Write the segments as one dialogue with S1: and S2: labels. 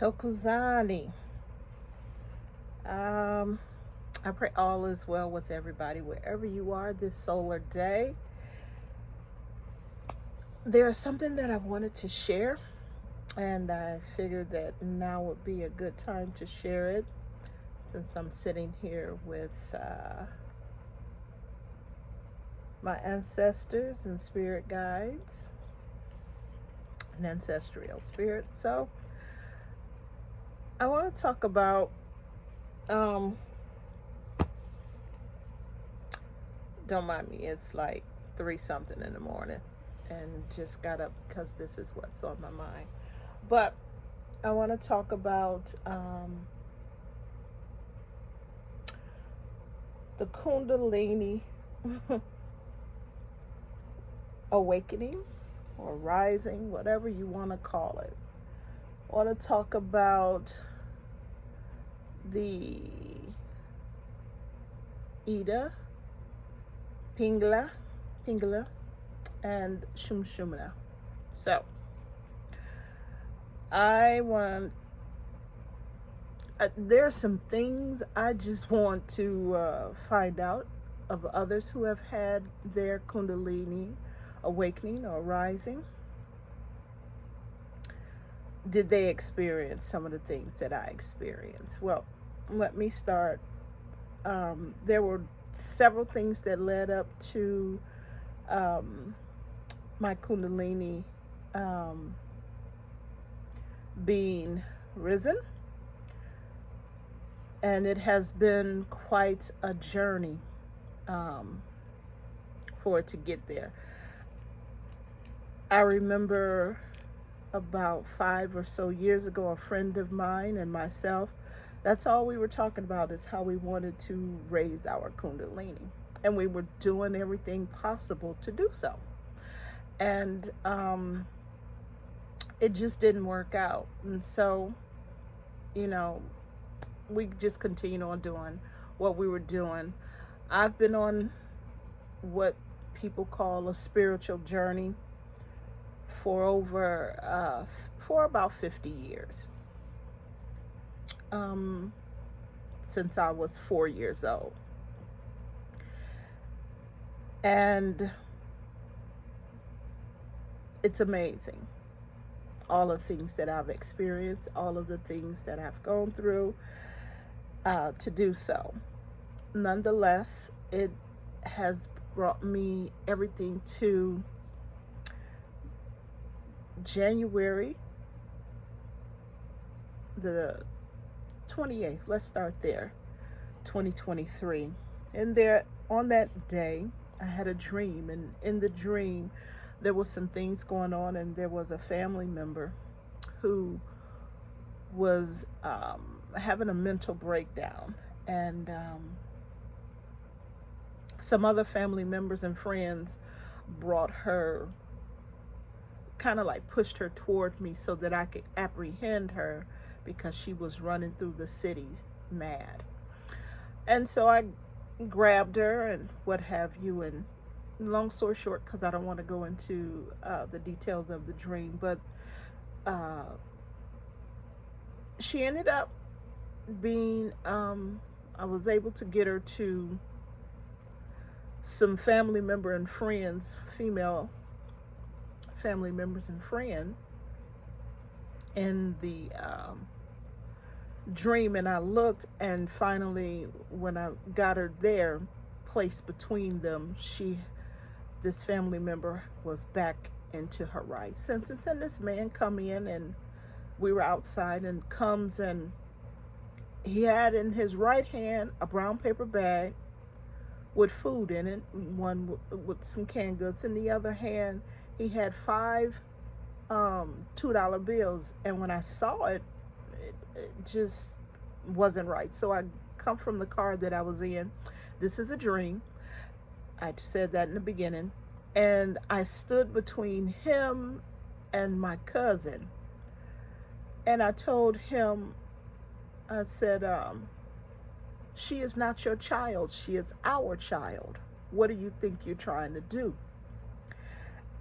S1: Tokuzani. I pray all is well with everybody wherever you are this solar day. There's something that I wanted to share, and I figured that now would be a good time to share it since I'm sitting here with my ancestors and spirit guides and ancestral spirits. So I want to talk about don't mind me, it's like 3 something in the morning and just got up because this is what's on my mind. But I want to talk about the Kundalini awakening or rising, whatever you want to call it. I want to talk about the Ida, Pingala, and Shumshumna. So, there are some things I just want to find out of others who have had their Kundalini awakening or rising. Did they experience some of the things that I experienced? Well, let me start. There were several things that led up to my Kundalini being risen, and it has been quite a journey for it to get there. I remember about 5 or so years ago, a friend of mine and myself, that's all we were talking about, is how we wanted to raise our Kundalini. And we were doing everything possible to do so. And it just didn't work out. And so, we just continued on doing what we were doing. I've been on what people call a spiritual journey for about 50 years. Since I was 4 years old. And it's amazing. All the things that I've experienced, all of the things that I've gone through to do so. Nonetheless, it has brought me everything to January the 28th, let's start there, 2023. And there, on that day, I had a dream, and in the dream there was some things going on, and there was a family member who was having a mental breakdown, and some other family members and friends brought her, kind of like pushed her toward me so that I could apprehend her, because she was running through the city mad. And so I grabbed her and what have you, and long story short, because I don't want to go into the details of the dream, but she ended up being, I was able to get her to some family member and friends, female family members and friends, in the dream. And I looked, and finally when I got her there, placed between them, this family member was back into her right senses. And this man come in, and we were outside, and comes, and he had in his right hand a brown paper bag with food in it, one with some canned goods. In the other hand, he had 5 $2 bills. And when I saw it, it just wasn't right. So I come from the car that I was in. This is a dream. I said that in the beginning. And I stood between him and my cousin. And I told him, I said, she is not your child. She is our child. What do you think you're trying to do?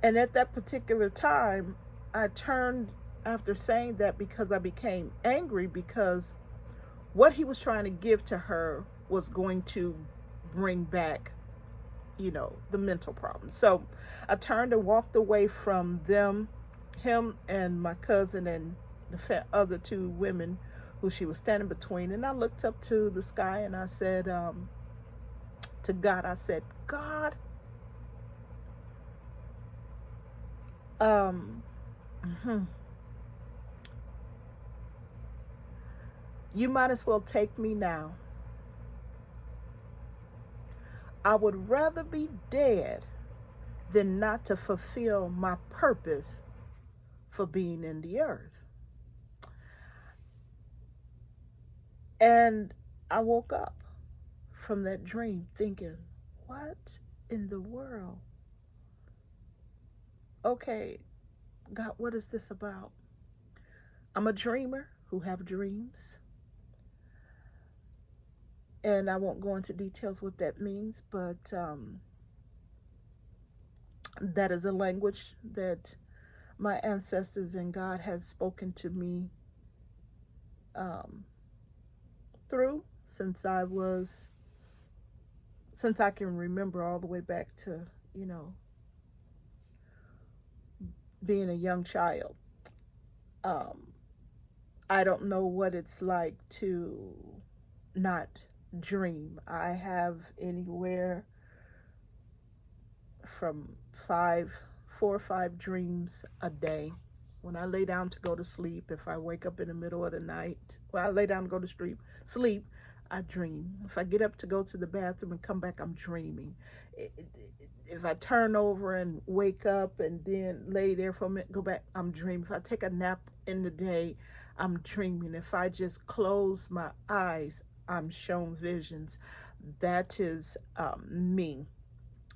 S1: And at that particular time, I turned after saying that, because I became angry because what he was trying to give to her was going to bring back, the mental problems. So I turned and walked away from them, him and my cousin and the other two women who she was standing between. And I looked up to the sky and I said, to God, I said, God, mhm, you might as well take me now. I would rather be dead than not to fulfill my purpose for being in the earth. And I woke up from that dream thinking, what in the world? Okay, God, what is this about? I'm a dreamer who have dreams. And I won't go into details what that means, but that is a language that my ancestors and God has spoken to me um, through since I can remember, all the way back to, being a young child. Um, I don't know what it's like to not dream. I have anywhere from 4 or 5 dreams a day. When I lay down to go to sleep, if I wake up in the middle of the night, I lay down to go to sleep, I dream. If I get up to go to the bathroom and come back, I'm dreaming. If I turn over and wake up and then lay there for a minute, go back, I'm dreaming. If I take a nap in the day, I'm dreaming. If I just close my eyes, I'm shown visions. That is me.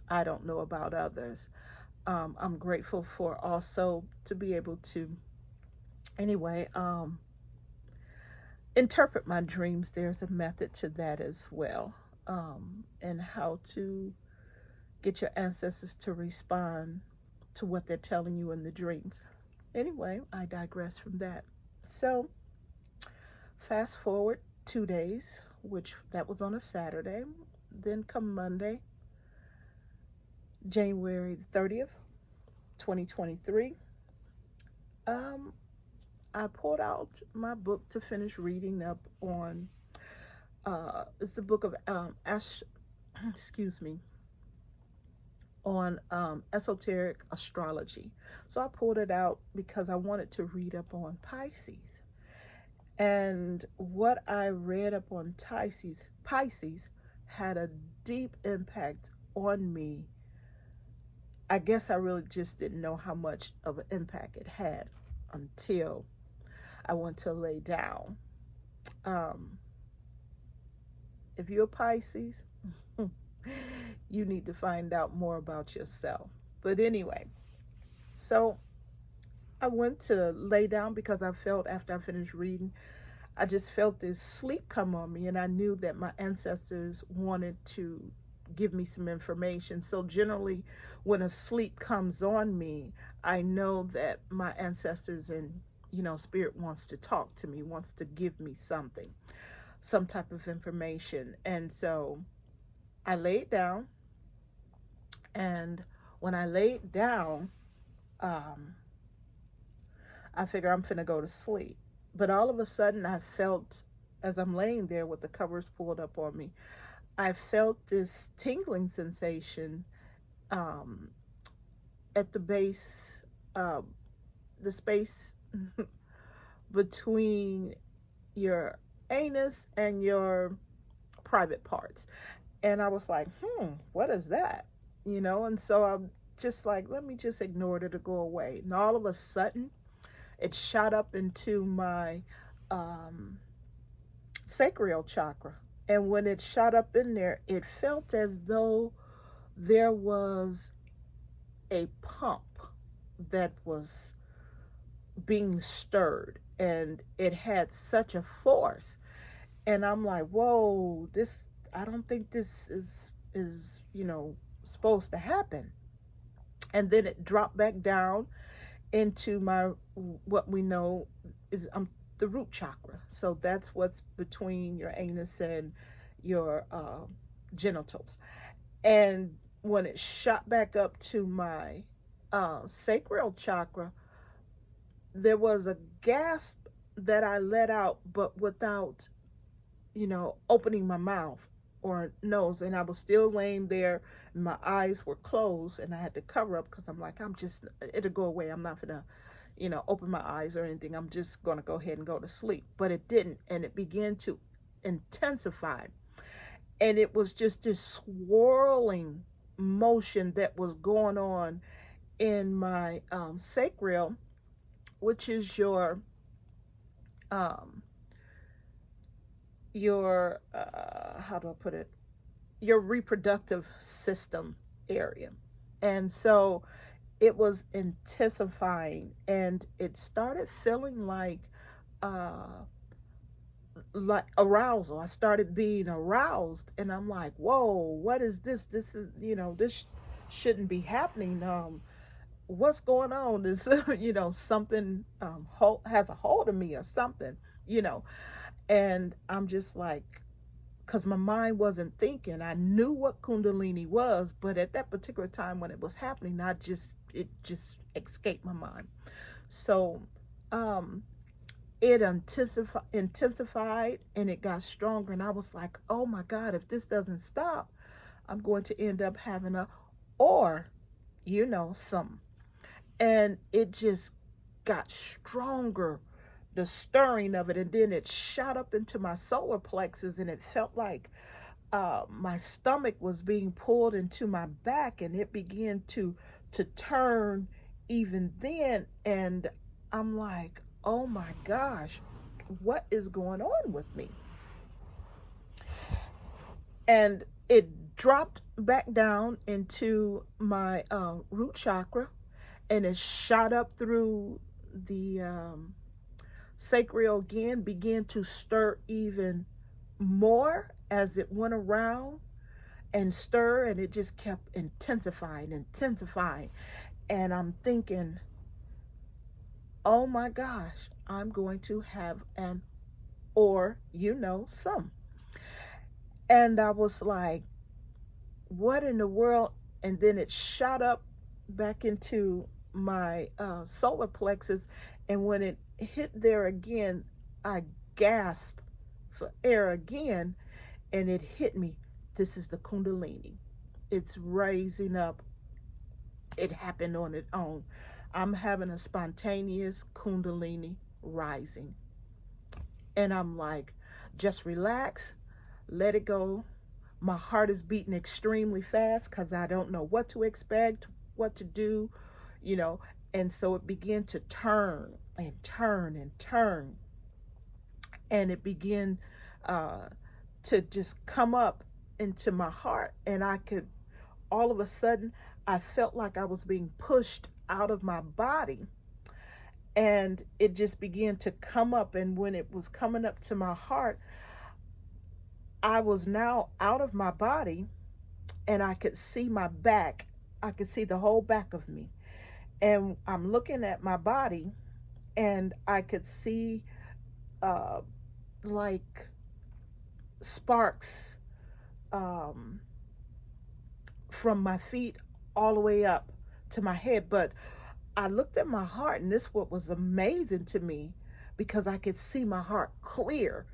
S1: I don't know about others. I'm grateful for also to be able to, anyway, interpret my dreams. There's a method to that as well, and how to get your ancestors to respond to what they're telling you in the dreams. Anyway, I digress from that. So, fast forward 2 days, which that was on a Saturday. Then come Monday, January the 30th, 2023, I pulled out my book to finish reading up on, it's the book of excuse me, on esoteric astrology. So I pulled it out because I wanted to read up on Pisces. And what I read up on Pisces had a deep impact on me. I guess I really just didn't know how much of an impact it had until I went to lay down. If you're a Pisces, you need to find out more about yourself. But anyway, so I went to lay down because I felt, after I finished reading, I just felt this sleep come on me, and I knew that my ancestors wanted to give me some information. So generally, when a sleep comes on me, I know that my ancestors and, spirit wants to talk to me, wants to give me something, some type of information. And so I laid down, and when I laid down, I figure I'm finna go to sleep. But all of a sudden, I felt, as I'm laying there with the covers pulled up on me, I felt this tingling sensation at the base, the space between your anus and your private parts. And I was like, what is that? And so I'm just like, let me just ignore it, it'll go away. And all of a sudden, it shot up into my sacral chakra. And when it shot up in there, it felt as though there was a pump that was being stirred, and it had such a force. And I'm like, whoa, I don't think this is supposed to happen. And then it dropped back down, into my, what we know is the root chakra. So that's what's between your anus and your genitals. And when it shot back up to my sacral chakra, there was a gasp that I let out, but without, opening my mouth or nose. And I was still laying there. My eyes were closed and I had to cover up because I'm like, it'll go away. I'm not going to, open my eyes or anything. I'm just going to go ahead and go to sleep. But it didn't. And it began to intensify. And it was just this swirling motion that was going on in my sacral, which is um, how do I put it? Your reproductive system area. And so it was intensifying, and it started feeling like arousal. I started being aroused, and I'm like, whoa, what is this? This is, this shouldn't be happening. What's going on? This, something has a hold of me or something, you know. And I'm just like, because my mind wasn't thinking. I knew what Kundalini was, but at that particular time when it was happening, it just escaped my mind. So it intensified and it got stronger. And I was like, oh my God, if this doesn't stop, I'm going to end up having some. And it just got stronger, the stirring of it. And then it shot up into my solar plexus, and it felt like my stomach was being pulled into my back, and it began to turn even then. And I'm like, oh my gosh, what is going on with me? And it dropped back down into my root chakra, and it shot up through the sacral again, began to stir even more as it went around and stir, and it just kept intensifying. And I'm thinking, oh my gosh, I'm going to have some. And I was like, what in the world? And then it shot up back into my solar plexus. And when it hit there again, I gasped for air again, and it hit me. This is the Kundalini. It's raising up. It happened on its own. I'm having a spontaneous Kundalini rising. And I'm like, just relax, let it go. My heart is beating extremely fast because I don't know what to expect, what to do, And so it began to turn and turn and turn. And it began to just come up into my heart. And all of a sudden, I felt like I was being pushed out of my body. And it just began to come up. And when it was coming up to my heart, I was now out of my body, and I could see my back. I could see the whole back of me. And I'm looking at my body, and I could see like sparks from my feet all the way up to my head. But I looked at my heart, and this what was amazing to me, because I could see my heart clear.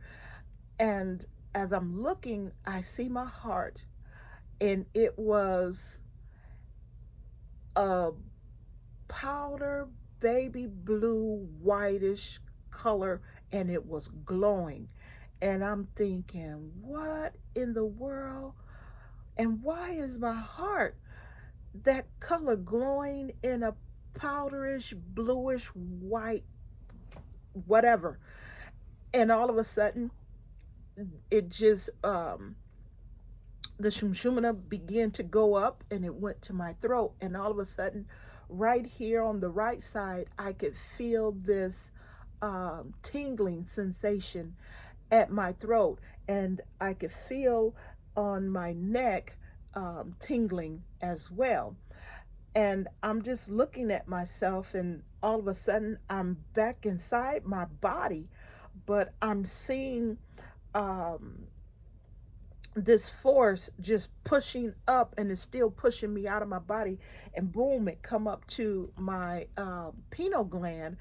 S1: And as I'm looking, I see my heart, and it was a powder baby blue whitish color, and it was glowing. And I'm thinking, what in the world? And why is my heart that color glowing in a powderish bluish white whatever? And all of a sudden, it just the shumshumana began to go up, and it went to my throat. And all of a sudden, right here on the right side, I could feel this tingling sensation at my throat, and I could feel on my neck tingling as well. And I'm just looking at myself, and all of a sudden I'm back inside my body, but I'm seeing um, this force just pushing up, and it's still pushing me out of my body, and boom, it come up to my pineal gland,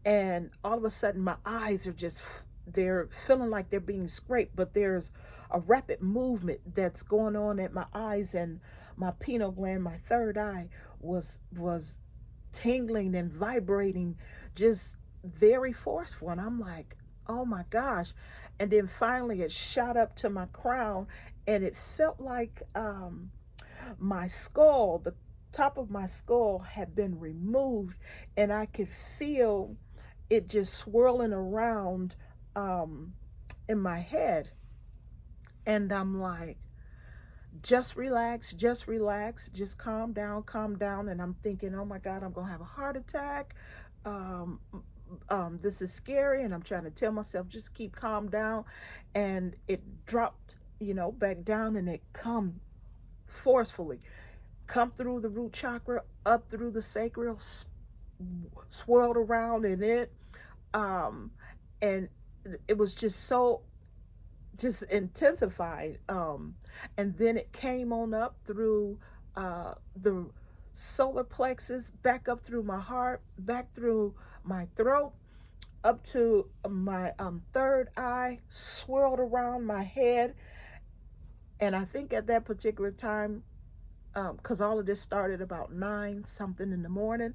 S1: and all of a sudden my eyes are just, they're feeling like they're being scraped, but there's a rapid movement that's going on at my eyes, and my pineal gland, my third eye, was tingling and vibrating, just very forceful. And I'm like, oh my gosh. And then finally it shot up to my crown, and it felt like my skull, the top of my skull had been removed, and I could feel it just swirling around in my head. And I'm like, just relax, just relax, just calm down, calm down. And I'm thinking, oh my God, I'm going to have a heart attack. Um, this is scary. And I'm trying to tell myself, just keep calm down. And it dropped, back down, and it come forcefully, come through the root chakra, up through the sacral, swirled around in it. Um, and it was just intensified. And then it came on up through the solar plexus, back up through my heart, back through my throat, up to my third eye, swirled around my head. And I think at that particular time, because all of this started about 9 something in the morning,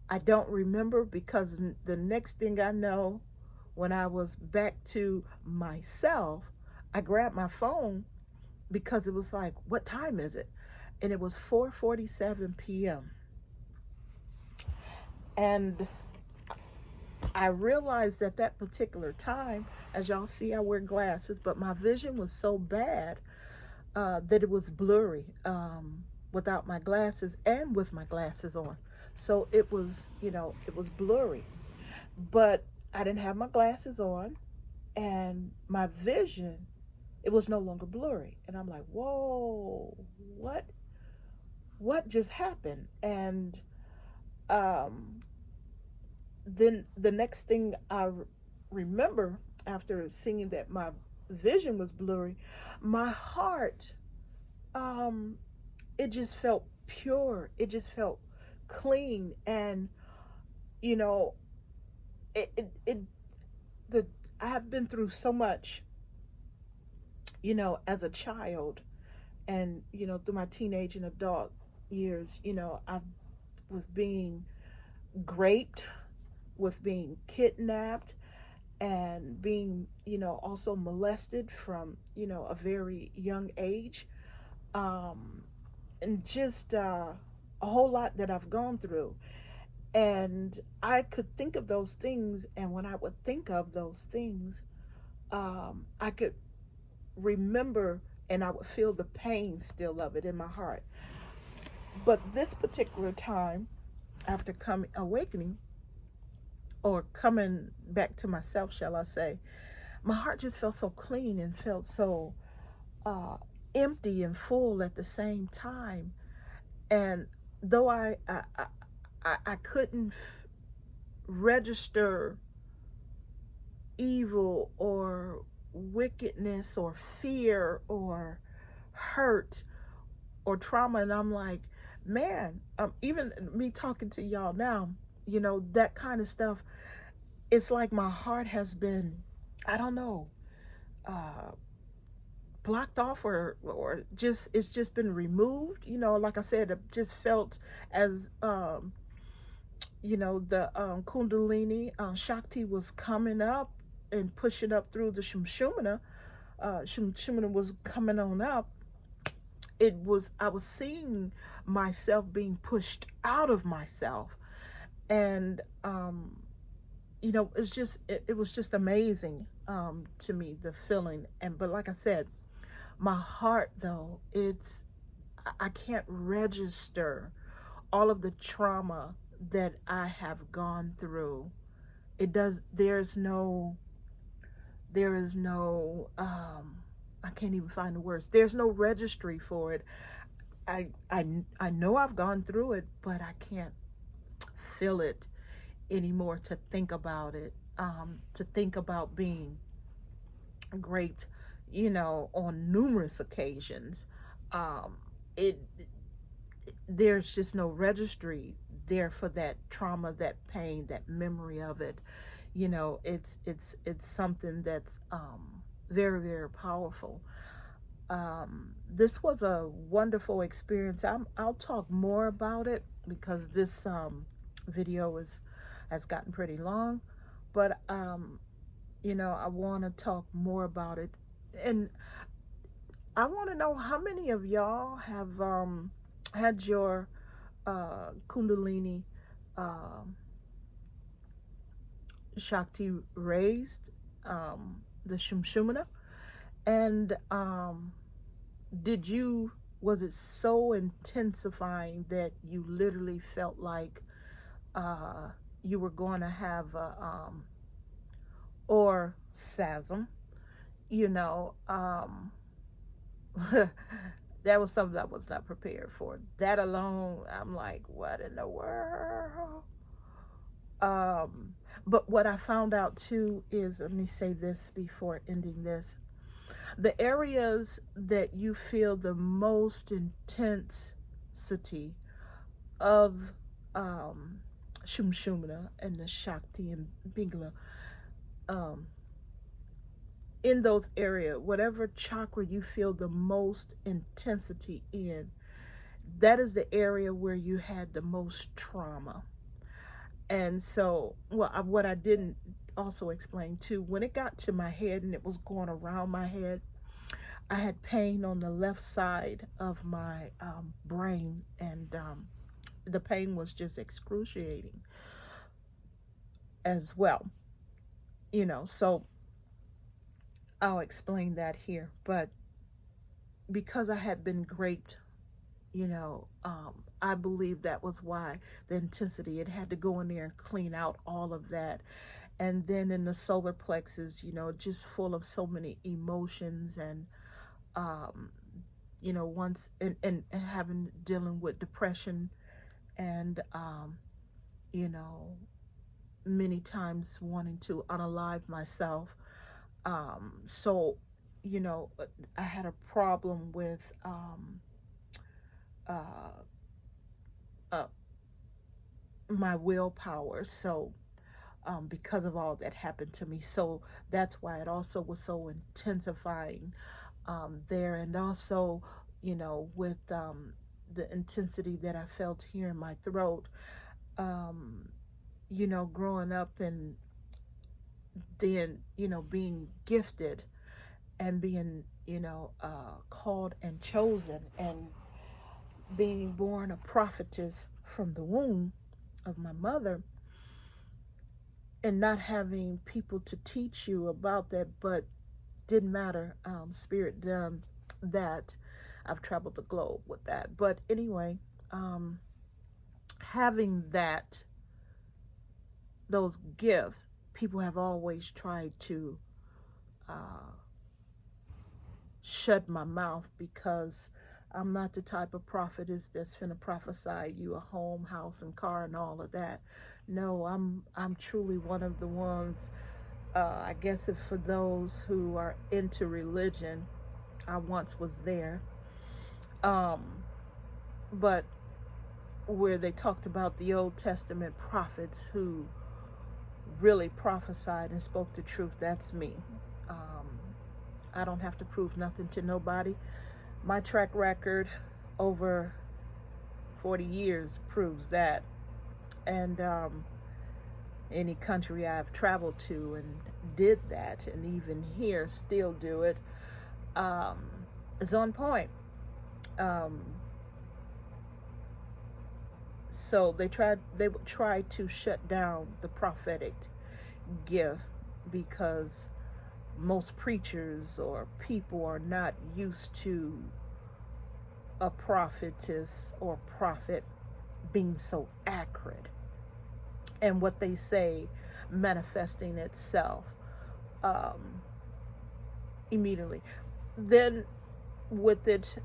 S1: I don't remember, because the next thing I know, when I was back to myself, I grabbed my phone, because it was like, what time is it? And it was 4:47 p.m. And I realized at that particular time, as y'all see, I wear glasses, but my vision was so bad that it was blurry without my glasses and with my glasses on. So it was, it was blurry. But I didn't have my glasses on, and my vision, it was no longer blurry. And I'm like, whoa, what just happened? And then the next thing I remember, after seeing that my vision was blurry, my heart, it just felt pure. It just felt clean. And, you know, it the I have been through so much, as a child, and through my teenage and adult years. I've with being raped, with being kidnapped, and being also molested from a very young age, and just a whole lot that I've gone through. And I could think of those things, and when I would think of those things, I could remember, and I would feel the pain still of it in my heart. But this particular time, after coming awakening, or coming back to myself, shall I say, my heart just felt so clean and felt so empty and full at the same time. And though I couldn't register evil or wickedness or fear or hurt or trauma, and I'm like, man, even me talking to y'all now, that kind of stuff, it's like my heart has been, I don't know, blocked off, or just, it's just been removed. Like I said, it just felt as the Kundalini Shakti was coming up and pushing up through the Shumshumana. Shumshumana was coming on up. I was seeing myself being pushed out of myself. And it was just amazing to me, the feeling. But like I said, my heart, though, I can't register all of the trauma that I have gone through. There is no I can't even find the words. There's no registry for it. I know I've gone through it, but I can't feel it anymore to think about it, to think about being raped, on numerous occasions. Um, it there's just no registry there for that trauma, that pain, that memory of it. It's something that's very, very powerful. This was a wonderful experience. I'll talk more about it because this video has gotten pretty long, but I want to talk more about it, and I want to know how many of y'all have had your Kundalini um Shakti raised, the Shumshumana, and did you was it so intensifying that you literally felt like uh, you were going to have a or spasm, you know? That was something I was not prepared for. That alone, I'm like, what in the world? Um, but what I found out too is, let me say this before ending this: the areas that you feel the most intensity of Shumshumna and the Shakti and Bingala, um, in those areas, whatever chakra you feel the most intensity in, that is the area where you had the most trauma. And so, well, what I didn't also explain too, when it got to my head and it was going around my head, I had pain on the left side of my brain, and the pain was just excruciating as well. So I'll explain that here. But because I had been raped, I believe that was why the intensity, it had to go in there and clean out all of that. And then in the solar plexus, just full of so many emotions, and um, once and having dealing with depression, and you know many times wanting to unalive myself. So I had a problem with uh, uh, my willpower. So because of all that happened to me, so that's why it also was so intensifying there. And also, with the intensity that I felt here in my throat, um, growing up, and then, being gifted and being, called and chosen, and being born a prophetess from the womb of my mother, and not having people to teach you about that. But didn't matter. Spirit done that. I've traveled the globe with that. But anyway, um, having those gifts, people have always tried to uh, shut my mouth, because I'm not the type of prophetess that's finna prophesy you a home, house, and car and all of that. No, I'm truly one of the ones. I guess if for those who are into religion, I once was there. Um, but where they talked about the Old Testament prophets who really prophesied and spoke the truth, that's me. I don't have to prove nothing to nobody. My track record over 40 years proves that. And any country I've traveled to and did that, and even here still do it, is on point. Um, so they would try to shut down the prophetic gift, because most preachers or people are not used to a prophetess or prophet being so accurate, and what they say manifesting itself um, immediately. Then with it,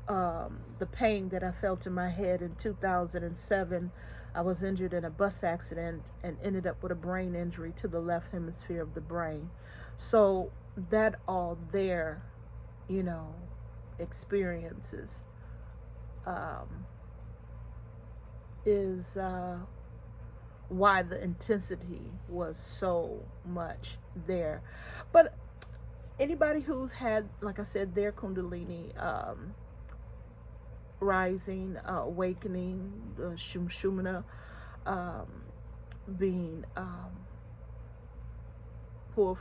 S1: the pain that I felt in my head in 2007, I was injured in a bus accident and ended up with a brain injury to the left hemisphere of the brain. So that all there, you know, experiences is why the intensity was so much there. But anybody who's had, like I said, their Kundalini rising, awakening, the Shumshumana being pulled,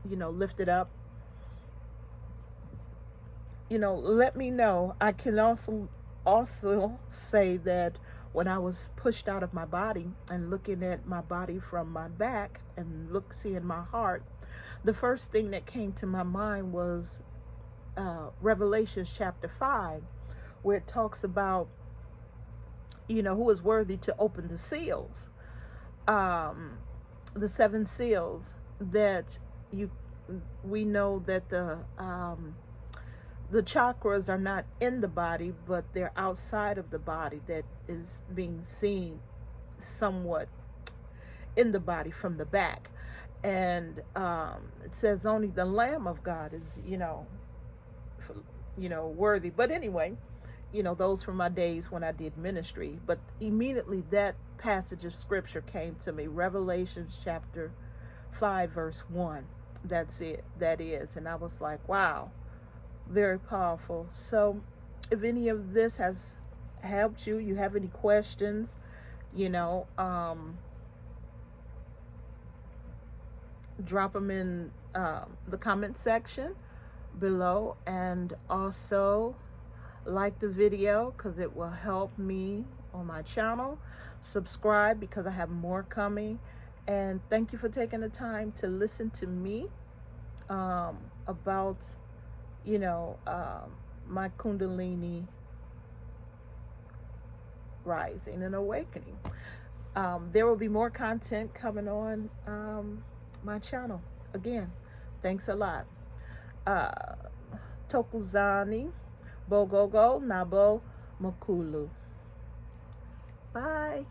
S1: you know, lifted up, you know, let me know. I can also say that when I was pushed out of my body and looking at my body from my back and seeing my heart, the first thing that came to my mind was Revelations chapter 5, where it talks about, you know, who is worthy to open the seals, the 7 seals, that we know that the chakras are not in the body, but they're outside of the body, that is being seen somewhat in the body from the back. And it says only the Lamb of God is, worthy. But anyway, those were my days when I did ministry. But immediately that passage of scripture came to me, Revelations chapter 5, verse 1. That's it. That is. And I was like, wow, very powerful. So if any of this has helped you, you have any questions, drop them in the comment section below, and also like the video because it will help me on my channel. Subscribe because I have more coming, and thank you for taking the time to listen to me about my Kundalini rising and awakening. There will be more content coming on my channel. Again, thanks a lot. Tokuzani Bogogo Nabo Mokulu. Bye.